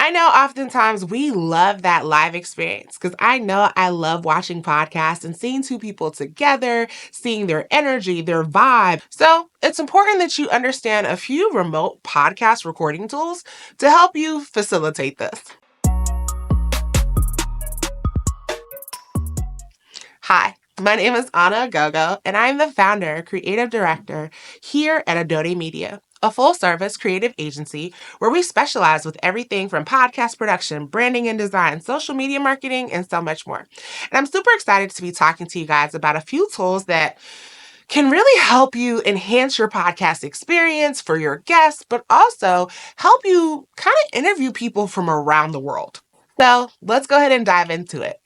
I know oftentimes we love that live experience because I know I love watching podcasts and seeing two people together, seeing their energy, their vibe. So it's important that you understand a few remote podcast recording tools to help you facilitate this. Hi, my name is Anna Gogo, and I'm the founder, creative director here at Adode Media, a full-service creative agency where we specialize with everything from podcast production, branding and design, social media marketing, and so much more. And I'm super excited to be talking to you guys about a few tools that can really help you enhance your podcast experience for your guests, but also help you kind of interview people from around the world. So let's go ahead and dive into it.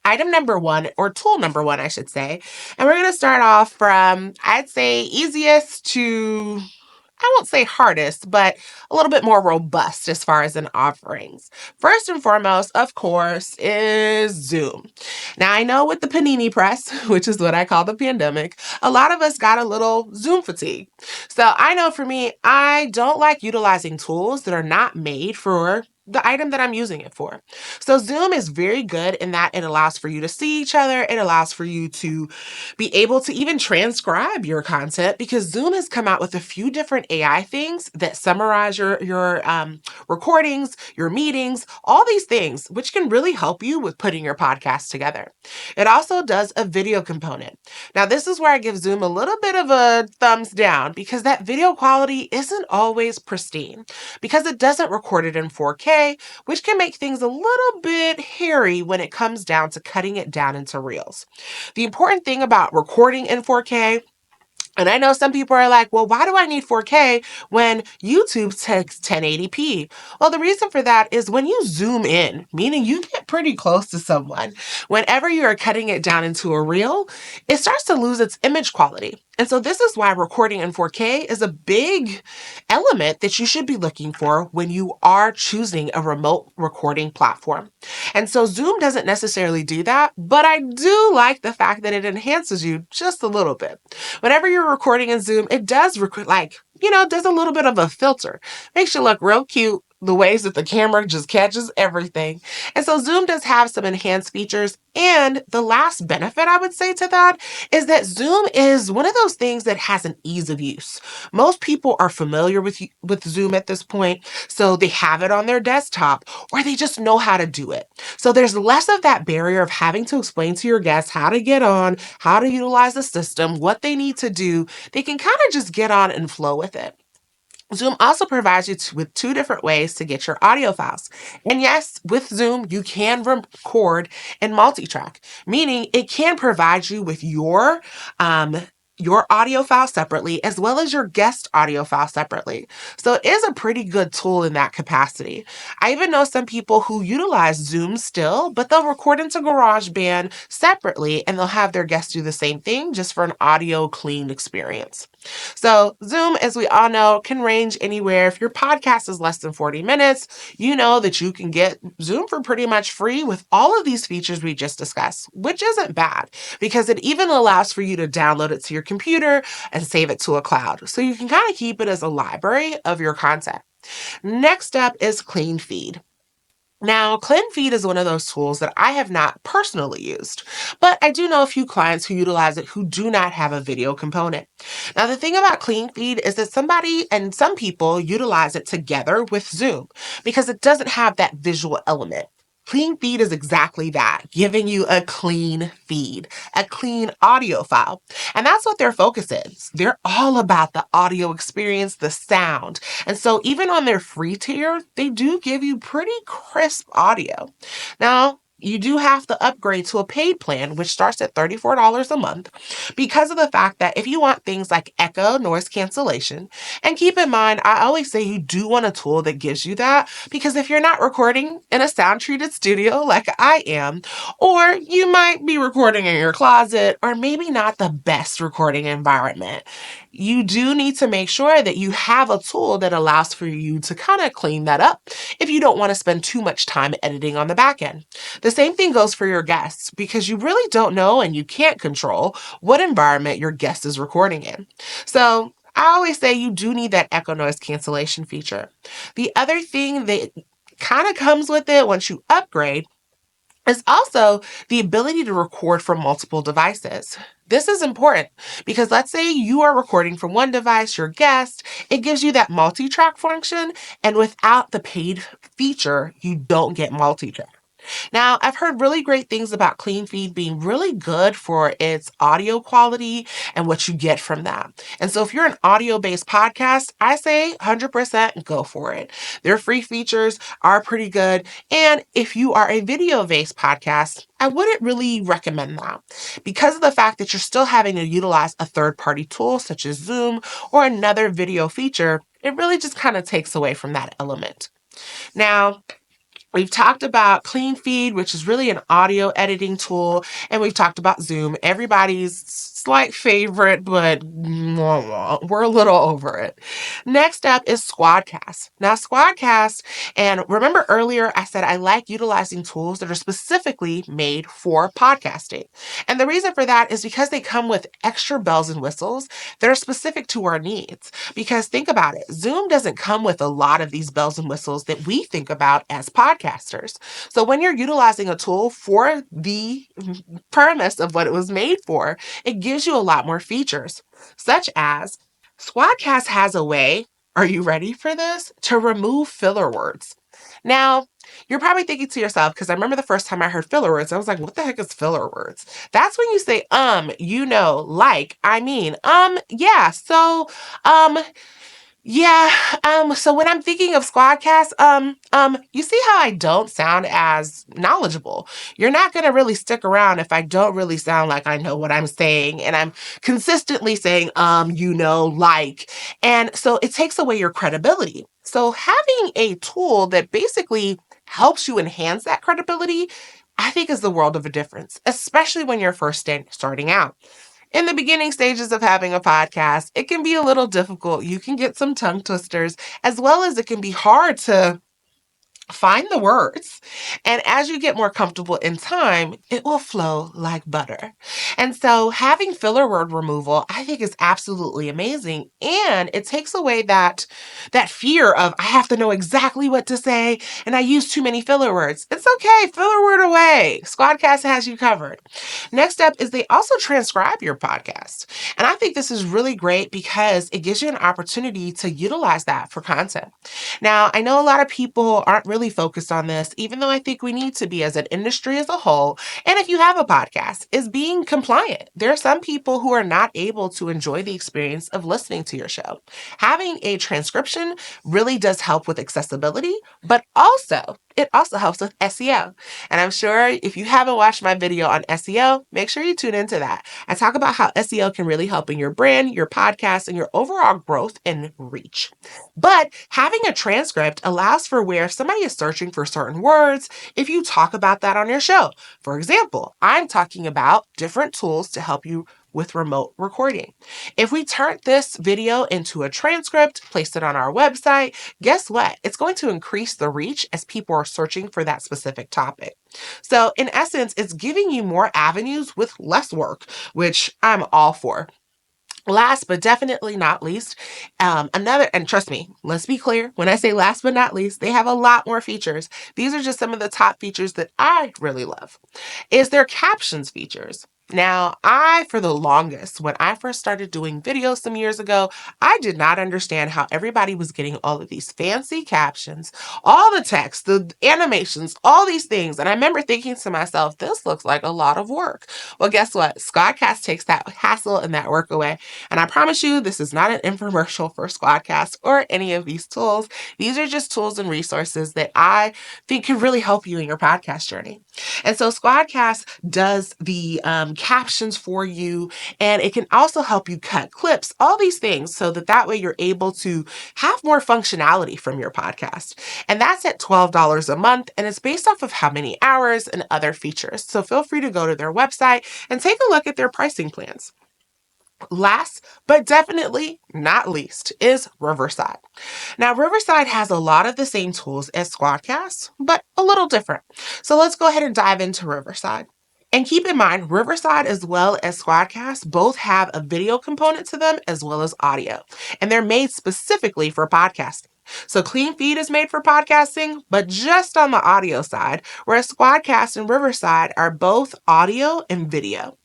Item number one, or tool number one, I should say. And we're going to start off from, I'd say, easiest to, I won't say hardest, but a little bit more robust as far as in offerings. First and foremost, of course, is Zoom. Now, I know with the panini press, which is what I call the pandemic, a lot of us got a little Zoom fatigue. So I know for me, I don't like utilizing tools that are not made for the item that I'm using it for. So Zoom is very good in that it allows for you to see each other. It allows for you to be able to even transcribe your content because Zoom has come out with a few different AI things that summarize your recordings, your meetings, all these things, which can really help you with putting your podcast together. It also does a video component. Now, this is where I give Zoom a little bit of a thumbs down because that video quality isn't always pristine because it doesn't record it in 4K, which can make things a little bit hairy when it comes down to cutting it down into reels. The important thing about recording in 4K, and I know some people are like, well, why do I need 4K when YouTube takes 1080p? Well, the reason for that is when you zoom in, meaning you get pretty close to someone, whenever you are cutting it down into a reel, it starts to lose its image quality. And so this is why recording in 4K is a big element that you should be looking for when you are choosing a remote recording platform. And so Zoom doesn't necessarily do that, but I do like the fact that it enhances you just a little bit. Whenever you're recording in Zoom, it does record does a little bit of a filter. Makes you look real cute. The ways that the camera just catches everything. And so Zoom does have some enhanced features. And the last benefit I would say to that is that Zoom is one of those things that has an ease of use. Most people are familiar with Zoom at this point, so they have it on their desktop or they just know how to do it. So there's less of that barrier of having to explain to your guests how to get on, how to utilize the system, what they need to do. They can kind of just get on and flow with it. Zoom also provides you with two different ways to get your audio files. And yes, with Zoom, you can record and multi-track, meaning it can provide you with your audio file separately, as well as your guest audio file separately. So it is a pretty good tool in that capacity. I even know some people who utilize Zoom still, but they'll record into GarageBand separately and they'll have their guests do the same thing just for an audio clean experience. So Zoom, as we all know, can range anywhere. If your podcast is less than 40 minutes, you know that you can get Zoom for pretty much free with all of these features we just discussed, which isn't bad because it even allows for you to download it to your computer and save it to a cloud. So you can kind of keep it as a library of your content. Next up is CleanFeed. Now, CleanFeed is one of those tools that I have not personally used, but I do know a few clients who utilize it who do not have a video component. Now, the thing about CleanFeed is that some people utilize it together with Zoom because it doesn't have that visual element. Clean feed is exactly that, giving you a clean feed, a clean audio file. And that's what their focus is. They're all about the audio experience, the sound. And so even on their free tier, they do give you pretty crisp audio. Now, you do have to upgrade to a paid plan, which starts at $34 a month, because of the fact that if you want things like echo, noise cancellation, and keep in mind, I always say you do want a tool that gives you that, because if you're not recording in a sound-treated studio like I am, or you might be recording in your closet, or maybe not the best recording environment, you do need to make sure that you have a tool that allows for you to kind of clean that up if you don't want to spend too much time editing on the back end. The same thing goes for your guests because you really don't know and you can't control what environment your guest is recording in. So I always say you do need that echo noise cancellation feature. The other thing that kind of comes with it once you upgrade is also the ability to record from multiple devices. This is important because let's say you are recording from one device, your guest, it gives you that multi-track function, and without the paid feature, you don't get multi-track. Now, I've heard really great things about CleanFeed being really good for its audio quality and what you get from that. And so if you're an audio-based podcast, I say 100% go for it. Their free features are pretty good. And if you are a video-based podcast, I wouldn't really recommend that because of the fact that you're still having to utilize a third-party tool such as Zoom or another video feature. It really just kind of takes away from that element. Now, we've talked about CleanFeed, which is really an audio editing tool, and we've talked about Zoom, everybody's slight favorite, but we're a little over it. Next up is SquadCast. Now, SquadCast, and remember earlier I said I like utilizing tools that are specifically made for podcasting. And the reason for that is because they come with extra bells and whistles that are specific to our needs. Because think about it, Zoom doesn't come with a lot of these bells and whistles that we think about as podcasters. So when you're utilizing a tool for the premise of what it was made for, it gives you a lot more features, such as SquadCast has a way, are you ready for this, to remove filler words. Now, you're probably thinking to yourself, because I remember the first time I heard filler words, I was like, what the heck is filler words? That's when you say, like, I mean, yeah, so, yeah, so when I'm thinking of SquadCast, you see how I don't sound as knowledgeable. You're not going to really stick around if I don't really sound like I know what I'm saying and I'm consistently saying, like, and so it takes away your credibility. So having a tool that basically helps you enhance that credibility, I think is the world of a difference, especially when you're first starting out. In the beginning stages of having a podcast, it can be a little difficult. You can get some tongue twisters, as well as it can be hard to find the words. And as you get more comfortable in time, it will flow like butter. And so having filler word removal, I think is absolutely amazing. And it takes away that fear of I have to know exactly what to say and I use too many filler words. It's okay. Filler word away. SquadCast has you covered. Next up is they also transcribe your podcast. And I think this is really great because it gives you an opportunity to utilize that for content. Now, I know a lot of people aren't really focused on this, even though I think we need to be as an industry as a whole. And if you have a podcast, is being compliant. There are some people who are not able to enjoy the experience of listening to your show. Having a transcription really does help with accessibility, but it also helps with SEO. And I'm sure if you haven't watched my video on SEO, make sure you tune into that. I talk about how SEO can really help in your brand, your podcast, and your overall growth and reach. But having a transcript allows for where somebody is searching for certain words if you talk about that on your show. For example, I'm talking about different tools to help you with remote recording. If we turn this video into a transcript, place it on our website, guess what? It's going to increase the reach as people are searching for that specific topic. So in essence, it's giving you more avenues with less work, which I'm all for. Last but definitely not least, and trust me, let's be clear, when I say last but not least, they have a lot more features. These are just some of the top features that I really love, is their captions features. Now, for the longest, when I first started doing videos some years ago, I did not understand how everybody was getting all of these fancy captions, all the text, the animations, all these things. And I remember thinking to myself, this looks like a lot of work. Well, guess what? SquadCast takes that hassle and that work away. And I promise you, this is not an infomercial for SquadCast or any of these tools. These are just tools and resources that I think can really help you in your podcast journey. And so SquadCast does the captions for you, and it can also help you cut clips, all these things, so that way you're able to have more functionality from your podcast. And that's at $12 a month, and it's based off of how many hours and other features. So feel free to go to their website and take a look at their pricing plans. Last, but definitely not least, is Riverside. Now, Riverside has a lot of the same tools as SquadCast, but a little different. So let's go ahead and dive into Riverside. And keep in mind, Riverside as well as SquadCast both have a video component to them as well as audio. And they're made specifically for podcasting. So CleanFeed is made for podcasting, but just on the audio side, whereas SquadCast and Riverside are both audio and video.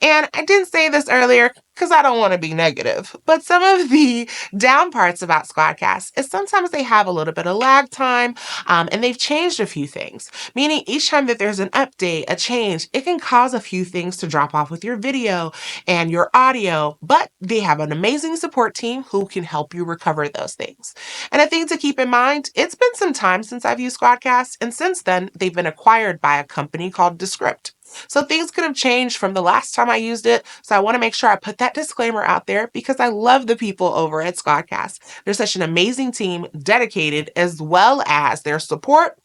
And I didn't say this earlier because I don't want to be negative, but some of the down parts about SquadCast is sometimes they have a little bit of lag time, and they've changed a few things, meaning each time that there's an update, a change, it can cause a few things to drop off with your video and your audio, but they have an amazing support team who can help you recover those things. And a thing to keep in mind, it's been some time since I've used SquadCast, and since then, they've been acquired by a company called Descript. So things could have changed from the last time I used it. So I want to make sure I put that disclaimer out there because I love the people over at SquadCast. They're such an amazing team, dedicated, as well as their support,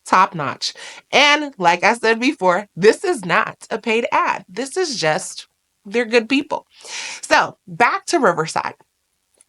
top notch. And like I said before, this is not a paid ad. This is just, they're good people. So back to Riverside.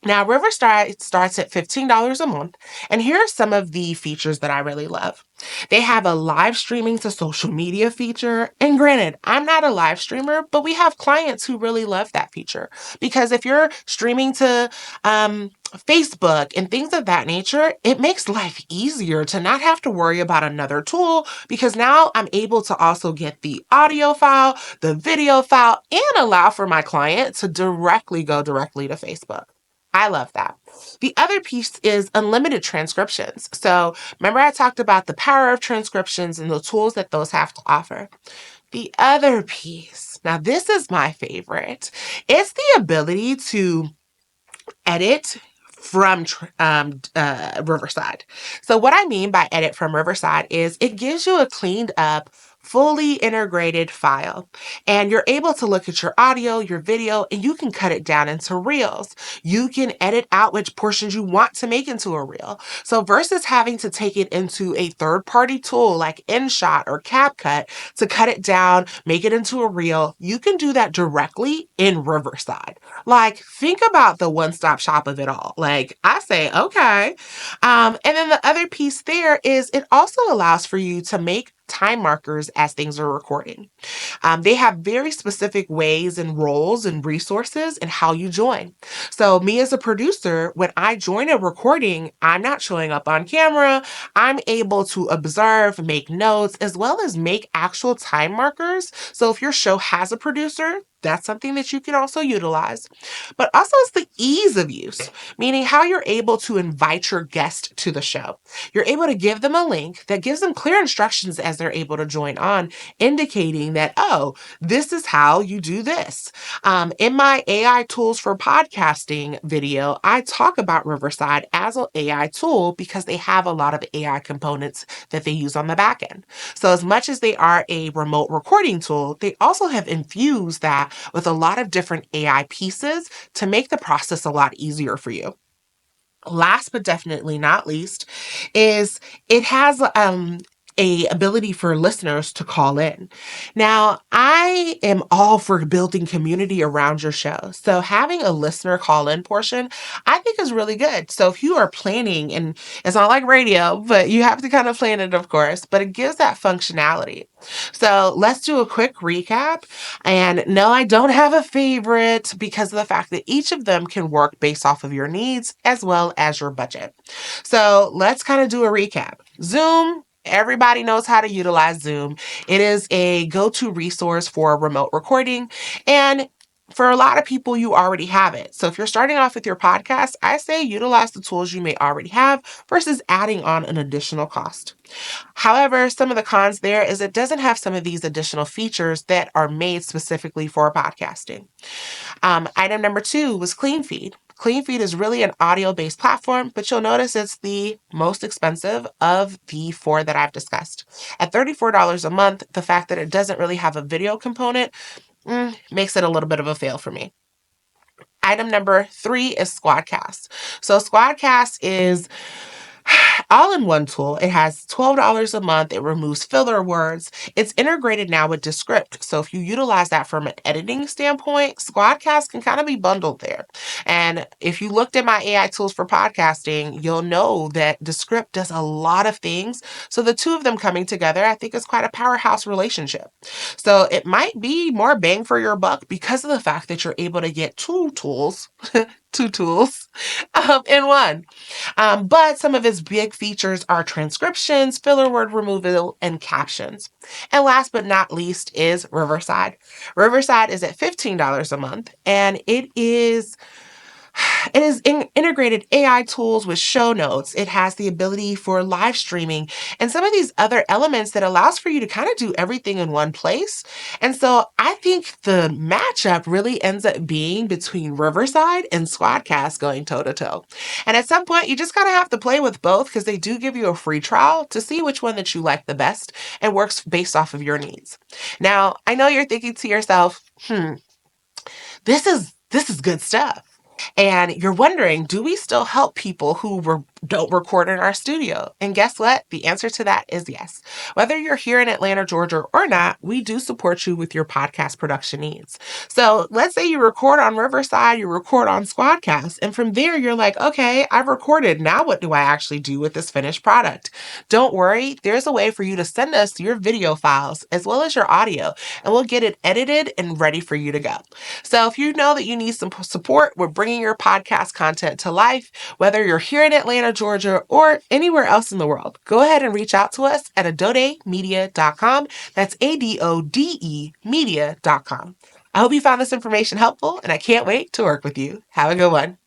Now, Riverside starts at $15 a month, and here are some of the features that I really love. They have a live streaming to social media feature, and granted, I'm not a live streamer, but we have clients who really love that feature because if you're streaming to Facebook and things of that nature, it makes life easier to not have to worry about another tool because now I'm able to also get the audio file, the video file, and allow for my client to go directly to Facebook. I love that. The other piece is unlimited transcriptions. So remember I talked about the power of transcriptions and the tools that those have to offer. The other piece, now this is my favorite, it's the ability to edit from Riverside. So what I mean by edit from Riverside is it gives you a cleaned up, fully integrated file. And you're able to look at your audio, your video, and you can cut it down into reels. You can edit out which portions you want to make into a reel. So versus having to take it into a third-party tool like InShot or CapCut to cut it down, make it into a reel, you can do that directly in Riverside. Like, think about the one-stop shop of it all. Like, I say, okay. And then the other piece there is it also allows for you to make time markers as things are recording. They have very specific ways and roles and resources and how you join. So me as a producer, when I join a recording, I'm not showing up on camera. I'm able to observe, make notes, as well as make actual time markers. So if your show has a producer, that's something that you can also utilize. But also it's the ease of use, meaning how you're able to invite your guest to the show. You're able to give them a link that gives them clear instructions as they're able to join on, indicating that, oh, this is how you do this. In my AI tools for podcasting video, I talk about Riverside as an AI tool because they have a lot of AI components that they use on the back end. So as much as they are a remote recording tool, they also have infused that with a lot of different AI pieces to make the process a lot easier for you. Last but definitely not least is it has a ability for listeners to call in. Now, I am all for building community around your show. So having a listener call in portion, I think is really good. So if you are planning, and it's not like radio, but you have to kind of plan it, of course, but it gives that functionality. So let's do a quick recap. And no, I don't have a favorite because of the fact that each of them can work based off of your needs as well as your budget. So let's kind of do a recap. Zoom. Everybody knows how to utilize Zoom. It is a go-to resource for remote recording. And for a lot of people, you already have it. So if you're starting off with your podcast, I say utilize the tools you may already have versus adding on an additional cost. However, some of the cons there is it doesn't have some of these additional features that are made specifically for podcasting. Item number 2 was CleanFeed. CleanFeed is really an audio-based platform, but you'll notice it's the most expensive of the 4 that I've discussed. At $34 a month, the fact that it doesn't really have a video component makes it a little bit of a fail for me. Item number 3 is SquadCast. So SquadCast is all-in-one tool. It has $12 a month. It removes filler words. It's integrated now with Descript. So if you utilize that from an editing standpoint, SquadCast can kind of be bundled there. And if you looked at my AI tools for podcasting, you'll know that Descript does a lot of things. So the two of them coming together, I think is quite a powerhouse relationship. So it might be more bang for your buck because of the fact that you're able to get two tools two tools in one. But some of its big features are transcriptions, filler word removal, and captions. And last but not least is Riverside. Riverside is at $15 a month, and it is integrated AI tools with show notes. It has the ability for live streaming and some of these other elements that allows for you to kind of do everything in one place. And so I think the matchup really ends up being between Riverside and SquadCast going toe to toe. And at some point, you just kind of have to play with both because they do give you a free trial to see which one that you like the best and works based off of your needs. Now, I know you're thinking to yourself, this is good stuff. And you're wondering, do we still help people who don't record in our studio? And guess what? The answer to that is yes. Whether you're here in Atlanta, Georgia or not, we do support you with your podcast production needs. So let's say you record on Riverside, you record on SquadCast, and from there you're like, okay, I've recorded. Now what do I actually do with this finished product? Don't worry, there's a way for you to send us your video files as well as your audio, and we'll get it edited and ready for you to go. So if you know that you need some support with bringing your podcast content to life, whether you're here in Atlanta, Georgia, or anywhere else in the world, go ahead and reach out to us at adodemedia.com. That's ADODE media.com. I hope you found this information helpful, and I can't wait to work with you. Have a good one.